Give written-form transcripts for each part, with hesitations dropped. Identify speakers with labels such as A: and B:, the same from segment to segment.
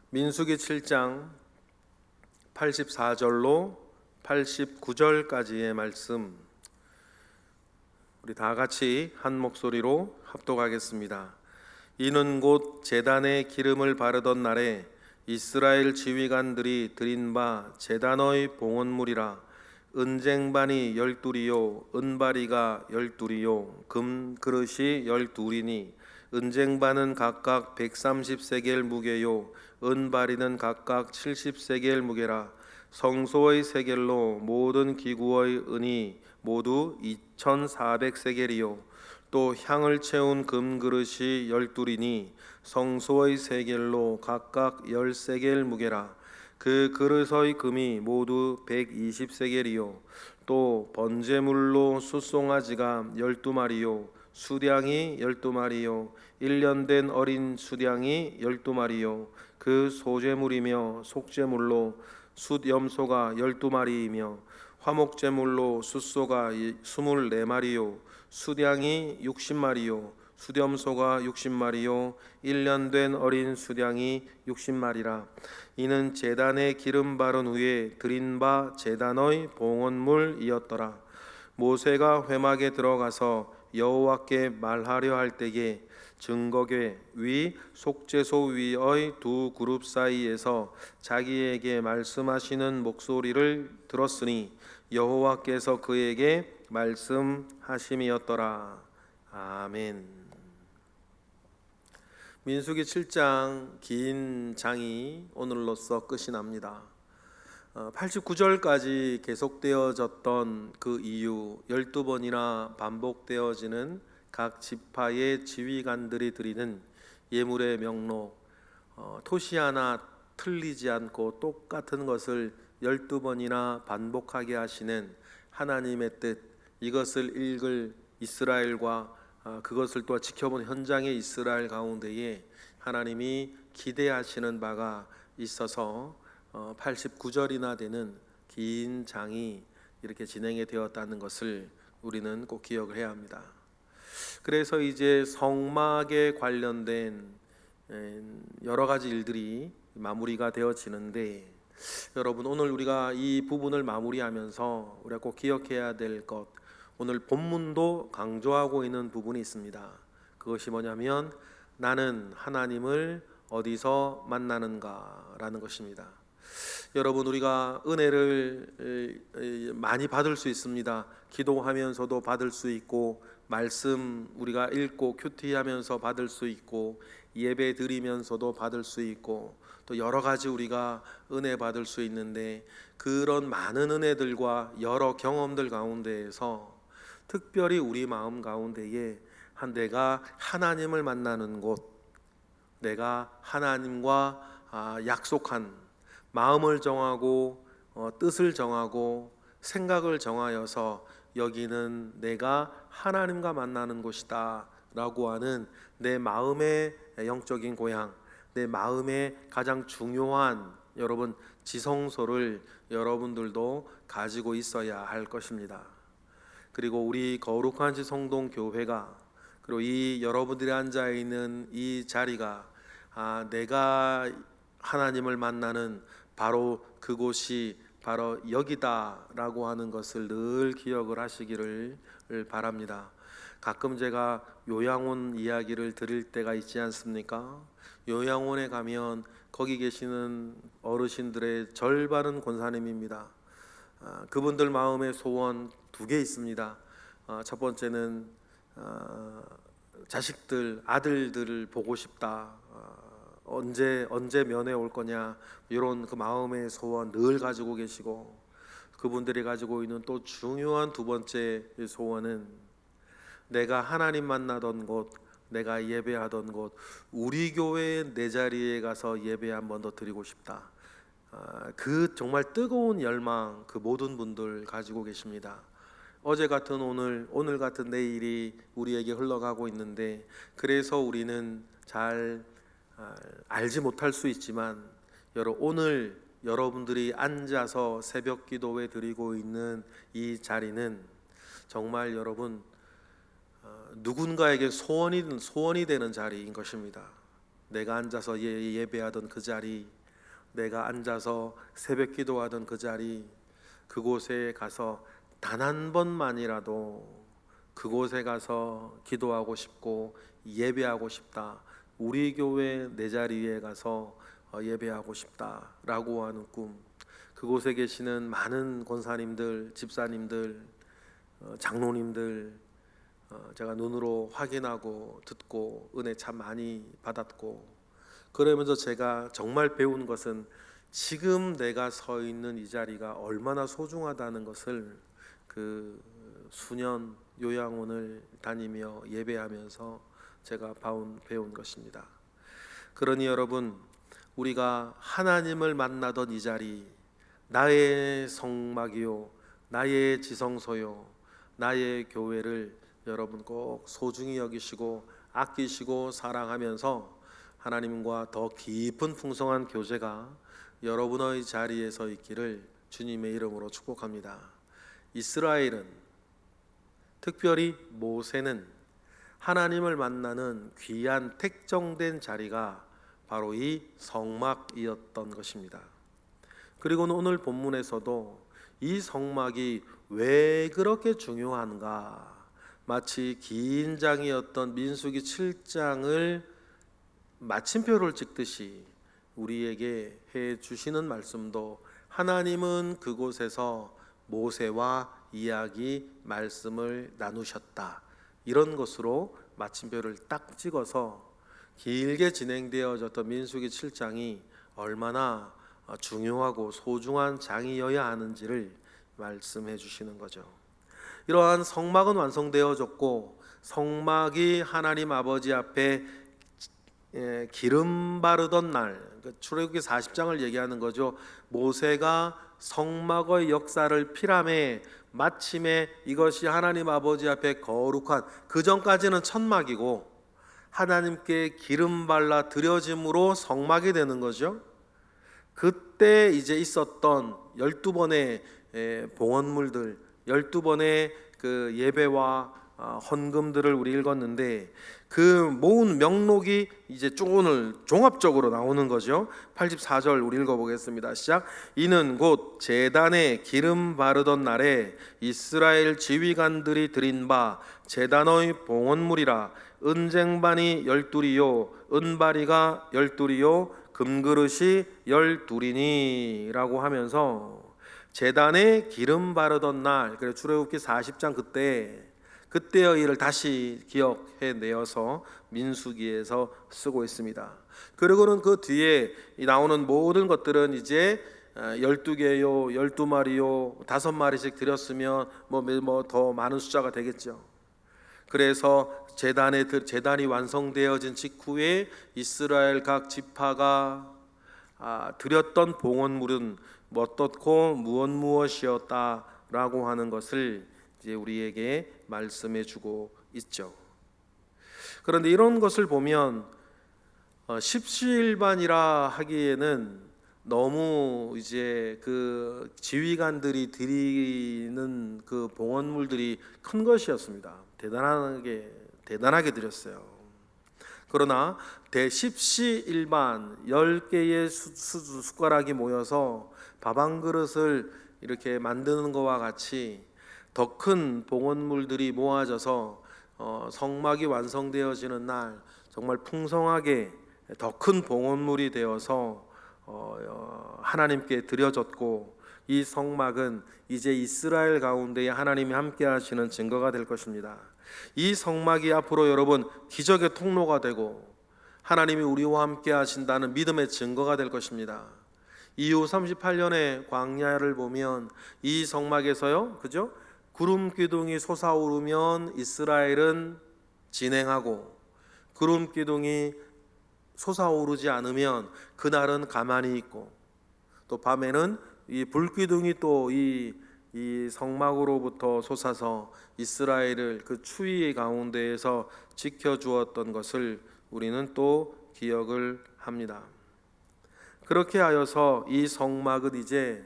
A: 민수기 7장 84절로 89절까지의 말씀, 우리 다 같이 한 목소리로 합독하겠습니다. 이는 곧 제단에 기름을 바르던 날에 이스라엘 지휘관들이 드린 바 제단의 봉헌물이라. 은쟁반이 12이요 은바리가 12이요 금 그릇이 12이니 은쟁반은 각각 130세겔 무게요 은바리는 각각 70세겔 무게라. 성소의 세겔로 모든 기구의 은이 모두 2400세겔이요 또 향을 채운 금 그릇이 12이니 성소의 세겔로 각각 10세겔 무게라. 그 그릇의 금이 모두 120세겔이요 또 번제물로 숫송아지가 12마리요 수량이 12마리요 1년 된 어린 수량이 12마리요 그 소제물이며 속제물로 숫염소가 12마리이며 화목제물로 숫소가 24마리요 수량이 60마리요 수렴소가 60마리요 1년 된 어린 수량이 60마리라. 이는 제단에 기름 바른 후에 드린 바 제단의 봉헌물이었더라. 모세가 회막에 들어가서 여호와께 말하려 할 때에 증거궤 위 속죄소 위의 두 그룹 사이에서 자기에게 말씀하시는 목소리를 들었으니 여호와께서 그에게 말씀하심이었더라. 아멘. 민수기 7장 긴 장이 오늘로써 끝이 납니다. 89절까지 계속되어졌던 그 이유, 12번이나 반복되어지는 각 지파의 지휘관들이 드리는 예물의 명록, 토시 하나 틀리지 않고 똑같은 것을 12번이나 반복하게 하시는 하나님의 뜻, 이것을 읽을 이스라엘과 그것을 또 지켜본 현장의 이스라엘 가운데에 하나님이 기대하시는 바가 있어서 89절이나 되는 긴 장이 이렇게 진행이 되었다는 것을 우리는 꼭 기억을 해야 합니다. 그래서 이제 성막에 관련된 여러 가지 일들이 마무리가 되어지는데, 여러분 오늘 우리가 이 부분을 마무리하면서 우리가 꼭 기억해야 될 것, 오늘 본문도 강조하고 있는 부분이 있습니다. 그것이 뭐냐면 나는 하나님을 어디서 만나는가 라는 것입니다. 여러분 우리가 은혜를 많이 받을 수 있습니다. 기도하면서도 받을 수 있고, 말씀 우리가 읽고 큐티하면서 받을 수 있고, 예배 드리면서도 받을 수 있고, 또 여러 가지 우리가 은혜 받을 수 있는데, 그런 많은 은혜들과 여러 경험들 가운데에서 특별히 우리 마음 가운데에 내가 하나님을 만나는 곳, 내가 하나님과 약속한 마음을 정하고 뜻을 정하고 생각을 정하여서 여기는 내가 하나님과 만나는 곳이다 라고 하는 내 마음의 영적인 고향, 내 마음의 가장 중요한 여러분 지성소를 여러분들도 가지고 있어야 할 것입니다. 그리고 우리 거룩한 지성동 교회가, 그리고 이 여러분들이 앉아 있는 이 자리가 내가 하나님을 만나는 바로 그곳이 바로 여기다라고 하는 것을 늘 기억을 하시기를 바랍니다. 가끔 제가 요양원 이야기를 드릴 때가 있지 않습니까? 요양원에 가면 거기 계시는 어르신들의 절반은 권사님입니다. 그분들 마음의 소원 두 개 있습니다. 첫 번째는 자식들, 아들들을 보고 싶다. 언제 면회 올 거냐, 이런 그 마음의 소원 늘 가지고 계시고, 그분들이 가지고 있는 또 중요한 두 번째 소원은 내가 하나님 만나던 곳, 내가 예배하던 곳, 우리 교회의 내 자리에 가서 예배 한 번 더 드리고 싶다. 그 정말 뜨거운 열망, 그 모든 분들 가지고 계십니다. 어제 같은 오늘 같은 내일이 우리에게 흘러가고 있는데, 그래서 우리는 잘 알지 못할 수 있지만 오늘 여러분들이 앉아서 새벽 기도회 드리고 있는 이 자리는 정말 여러분 누군가에게 소원이 되는 자리인 것입니다. 내가 앉아서 예배하던 그 자리, 내가 앉아서 새벽 기도하던 그 자리, 그곳에 가서 단 한 번만이라도 그곳에 가서 기도하고 싶고 예배하고 싶다. 우리 교회 내 자리에 가서 예배하고 싶다라고 하는 꿈. 그곳에 계시는 많은 권사님들, 집사님들, 장로님들 제가 눈으로 확인하고 듣고 은혜 참 많이 받았고, 그러면서 제가 정말 배운 것은 지금 내가 서 있는 이 자리가 얼마나 소중하다는 것을 그 수년 요양원을 다니며 예배하면서 제가 배운 것입니다. 그러니 여러분, 우리가 하나님을 만나던 이 자리, 나의 성막이요 나의 지성소요 나의 교회를 여러분 꼭 소중히 여기시고 아끼시고 사랑하면서 하나님과 더 깊은 풍성한 교제가 여러분의 자리에서 있기를 주님의 이름으로 축복합니다. 이스라엘은, 특별히 모세는 하나님을 만나는 귀한 택정된 자리가 바로 이 성막이었던 것입니다. 그리고는 오늘 본문에서도 이 성막이 왜 그렇게 중요한가, 마치 긴 장이었던 민수기 7장을 마침표를 찍듯이 우리에게 해 주시는 말씀도, 하나님은 그곳에서 모세와 이야기 말씀을 나누셨다, 이런 것으로 마침표를 딱 찍어서 길게 진행되어졌던 민수기 7장이 얼마나 중요하고 소중한 장이어야 하는지를 말씀해 주시는 거죠. 이러한 성막은 완성되어졌고, 성막이 하나님 아버지 앞에 기름 바르던 날, 출애굽기 40장을 얘기하는 거죠. 모세가 성막의 역사를 피람해 마침에 이것이 하나님 아버지 앞에 거룩한, 그 전까지는 천막이고 하나님께 기름 발라 드려짐으로 성막이 되는 거죠. 그때 이제 있었던 12번의 봉헌물들, 12번의 그 예배와 헌금들을 우리 읽었는데, 그 모은 명록이 이제 쭉 오늘 종합적으로 나오는 거죠. 84절 우리 읽어보겠습니다. 시작. 이는 곧 제단에 기름 바르던 날에 이스라엘 지휘관들이 드린 바 제단의 봉헌물이라. 은쟁반이 12이요 은바리가 12이요 금그릇이 12이니 라고 하면서, 제단에 기름 바르던 날, 그래 출애굽기 40장 그때의 일을 다시 기억해 내어서 민수기에서 쓰고 있습니다. 그리고는 그 뒤에 나오는 모든 것들은 이제 12개요 12마리요 5마리씩 드렸으면 뭐 더 많은 숫자가 되겠죠. 그래서 제단이 완성되어진 직후에 이스라엘 각 지파가 드렸던 봉헌물은 어떻고 무엇이었다라고 하는 것을 이제 우리에게 말씀해 주고 있죠. 그런데 이런 것을 보면 십시일반이라 하기에는 너무 이제 그 지휘관들이 드리는 그 봉헌물들이 큰 것이었습니다. 대단하게 드렸어요. 그러나 대십시일반 10개의 숟가락이 모여서 밥 한 그릇을 이렇게 만드는 것과 같이 더 큰 봉헌물들이 모아져서 성막이 완성되어지는 날 정말 풍성하게 더 큰 봉헌물이 되어서 하나님께 드려졌고, 이 성막은 이제 이스라엘 가운데에 하나님이 함께 하시는 증거가 될 것입니다. 이 성막이 앞으로 여러분 기적의 통로가 되고 하나님이 우리와 함께 하신다는 믿음의 증거가 될 것입니다. 이후 38년의 광야를 보면 이 성막에서요, 그죠? 구름 기둥이 솟아오르면 이스라엘은 진행하고, 구름 기둥이 솟아오르지 않으면 그날은 가만히 있고, 또 밤에는 이 불기둥이 또 이 성막으로부터 솟아서 이스라엘을 그 추위 가운데에서 지켜주었던 것을 우리는 또 기억을 합니다. 그렇게 하여서 이 성막은 이제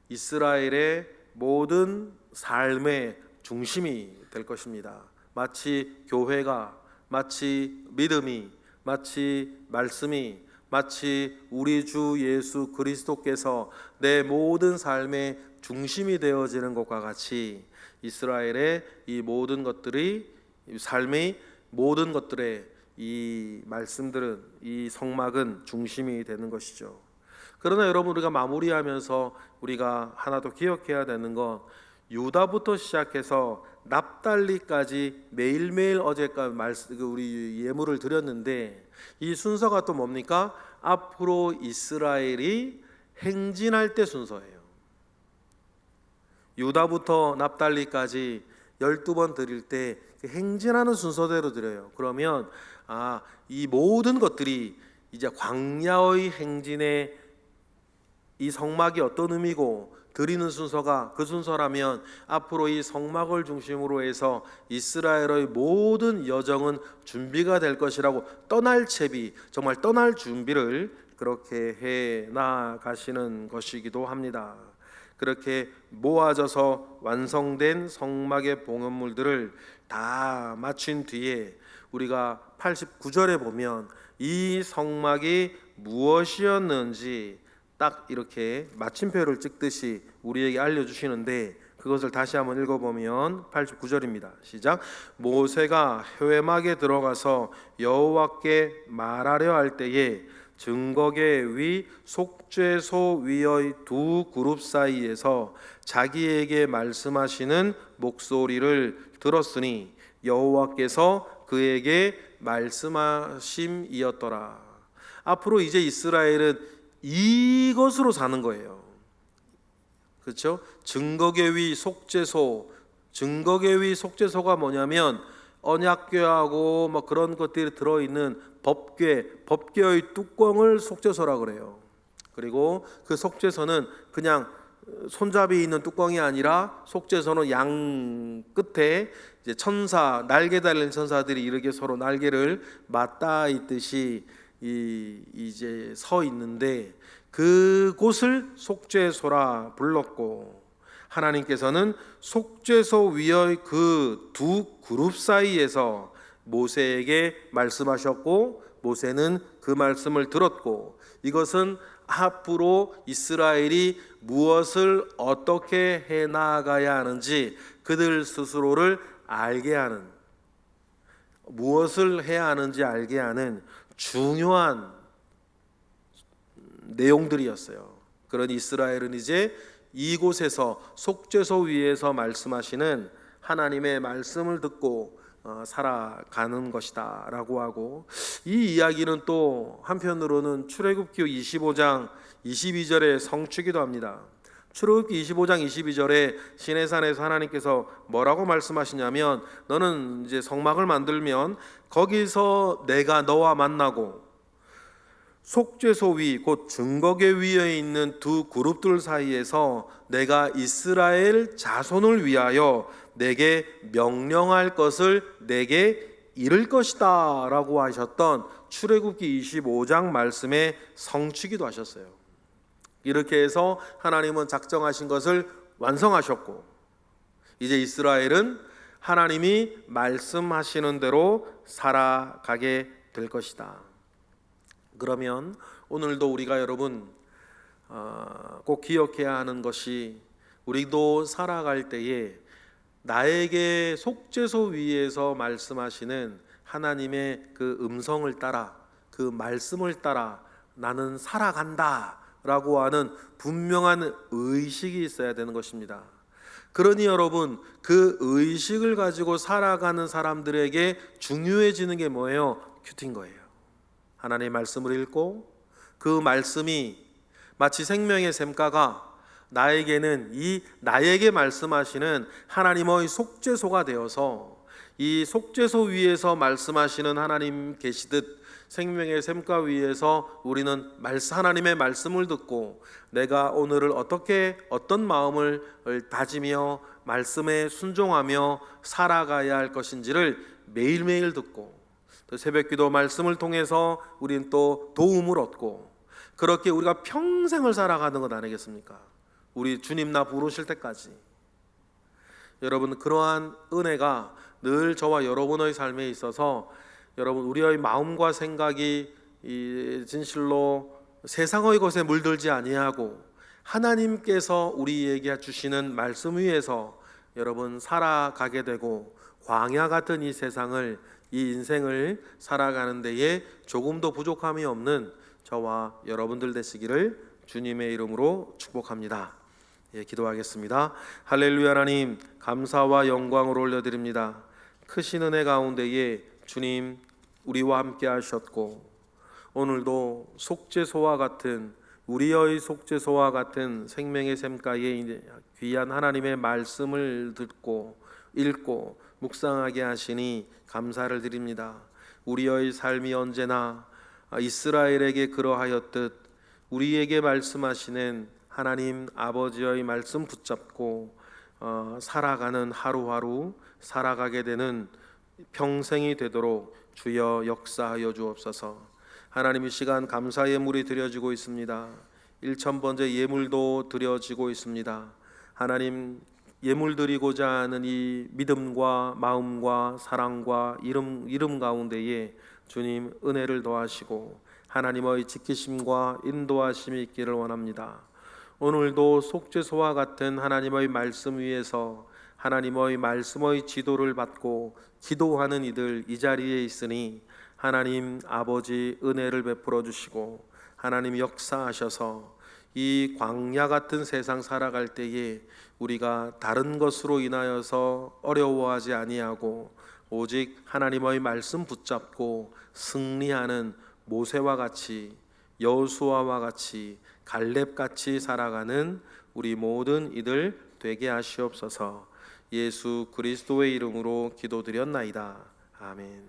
A: 이스라엘의 모든 삶의 중심이 될 것입니다. 마치 교회가, 마치 믿음이, 마치 말씀이, 마치 우리 주 예수 그리스도께서 내 모든 삶의 중심이 되어지는 것과 같이 이스라엘의 이 모든 것들이 삶의 모든 것들의 이 말씀들은, 이 성막은 중심이 되는 것이죠. 그러나 여러분, 우리가 마무리하면서 우리가 하나 더 기억해야 되는 건, 유다부터 시작해서 납달리까지 매일매일 어제까지 우리 예물을 드렸는데, 이 순서가 또 뭡니까? 앞으로 이스라엘이 행진할 때 순서예요. 유다부터 납달리까지 12번 드릴 때 행진하는 순서대로 드려요. 그러면 이 모든 것들이 이제 광야의 행진의 이 성막이 어떤 의미고 드리는 순서가 그 순서라면, 앞으로 이 성막을 중심으로 해서 이스라엘의 모든 여정은 준비가 될 것이라고 떠날 채비, 정말 떠날 준비를 그렇게 해 나가시는 것이기도 합니다. 그렇게 모아져서 완성된 성막의 봉헌물들을 다 마친 뒤에 우리가 89절에 보면 이 성막이 무엇이었는지 딱 이렇게 마침표를 찍듯이 우리에게 알려주시는데, 그것을 다시 한번 읽어보면 89절입니다. 시작. 모세가 회막에 들어가서 여호와께 말하려 할 때에 증거계 위 속죄소 위의 두 그룹 사이에서 자기에게 말씀하시는 목소리를 들었으니 여호와께서 그에게 말씀하심이었더라. 앞으로 이제 이스라엘은 이것으로 사는 거예요. 그렇죠? 증거계 위 속죄소. 증거계 위 속죄소가 뭐냐면 언약궤하고 뭐 그런 것들이 들어있는 법궤의 뚜껑을 속죄소라 그래요. 그리고 그 속죄소는 그냥 손잡이 있는 뚜껑이 아니라, 속죄소는 양 끝에 이제 천사, 날개 달린 천사들이 이렇게 서로 날개를 맞닿아 있듯이 이제 서 있는데, 그곳을 속죄소라 불렀고, 하나님께서는 속죄소 위의 그 두 그룹 사이에서 모세에게 말씀하셨고, 모세는 그 말씀을 들었고, 이것은 앞으로 이스라엘이 무엇을 어떻게 해 나가야 하는지 그들 스스로를 알게 하는, 무엇을 해야 하는지 알게 하는 중요한 내용들이었어요. 그러니 이스라엘은 이제 이곳에서 속죄소 위에서 말씀하시는 하나님의 말씀을 듣고 살아가는 것이다 라고 하고, 이 이야기는 또 한편으로는 출애굽기 25장 22절의 성취기도 합니다. 출애굽기 25장 22절에 시내산에서 하나님께서 뭐라고 말씀하시냐면, 너는 이제 성막을 만들면 거기서 내가 너와 만나고 속죄소 위 곧 증거궤 위에 있는 두 그룹들 사이에서 내가 이스라엘 자손을 위하여 내게 명령할 것을 내게 이룰 것이다 라고 하셨던 출애굽기 25장 말씀의 성취기도 하셨어요. 이렇게 해서 하나님은 작정하신 것을 완성하셨고, 이제 이스라엘은 하나님이 말씀하시는 대로 살아가게 될 것이다. 그러면 오늘도 우리가 여러분 꼭 기억해야 하는 것이, 우리도 살아갈 때에 나에게 속죄소 위에서 말씀하시는 하나님의 그 음성을 따라, 그 말씀을 따라 나는 살아간다 라고 하는 분명한 의식이 있어야 되는 것입니다. 그러니 여러분, 그 의식을 가지고 살아가는 사람들에게 중요해지는 게 뭐예요? 큐티인 거예요. 하나님의 말씀을 읽고 그 말씀이 마치 생명의 샘가가 나에게는 나에게 말씀하시는 하나님의 속죄소가 되어서, 이 속죄소 위에서 말씀하시는 하나님 계시듯 생명의 샘가 위에서 우리는 하나님의 말씀을 듣고, 내가 오늘을 어떻게 어떤 마음을 다지며 말씀에 순종하며 살아가야 할 것인지를 매일매일 듣고, 또 새벽기도 말씀을 통해서 우리는 또 도움을 얻고, 그렇게 우리가 평생을 살아가는 것 아니겠습니까? 우리 주님 나 부르실 때까지. 여러분, 그러한 은혜가 늘 저와 여러분의 삶에 있어서, 여러분 우리의 마음과 생각이 이 진실로 세상의 것에 물들지 아니하고 하나님께서 우리에게 주시는 말씀 위에서 여러분 살아가게 되고 광야 같은 이 세상을, 이 인생을 살아가는 데에 조금도 부족함이 없는 저와 여러분들 되시기를 주님의 이름으로 축복합니다. 예, 기도하겠습니다. 할렐루야. 하나님 감사와 영광을 올려드립니다. 크신 은혜 가운데에 주님 우리와 함께 하셨고 오늘도 속죄소와 같은, 우리의 속죄소와 같은 생명의 샘가에 귀한 하나님의 말씀을 듣고 읽고 묵상하게 하시니 감사를 드립니다. 우리의 삶이 언제나 이스라엘에게 그러하였듯 우리에게 말씀하시는 하나님 아버지의 말씀 붙잡고 살아가는 하루하루 살아가게 되는 평생이 되도록 주여 역사하여 주옵소서. 하나님 이 시간 감사 예물이 드려지고 있습니다. 1000번째 예물도 드려지고 있습니다. 하나님 예물 드리고자 하는 이 믿음과 마음과 사랑과 이름 가운데에 주님 은혜를 더하시고 하나님의 지키심과 인도하심이 있기를 원합니다. 오늘도 속죄소와 같은 하나님의 말씀 위에서 하나님의 말씀의 지도를 받고 기도하는 이들 이 자리에 있으니 하나님 아버지 은혜를 베풀어 주시고 하나님 역사하셔서 이 광야 같은 세상 살아갈 때에 우리가 다른 것으로 인하여서 어려워하지 아니하고 오직 하나님의 말씀 붙잡고 승리하는 모세와 같이, 여호수아와 같이, 갈렙같이 살아가는 우리 모든 이들 되게 하시옵소서. 예수 그리스도의 이름으로 기도드렸나이다. 아멘.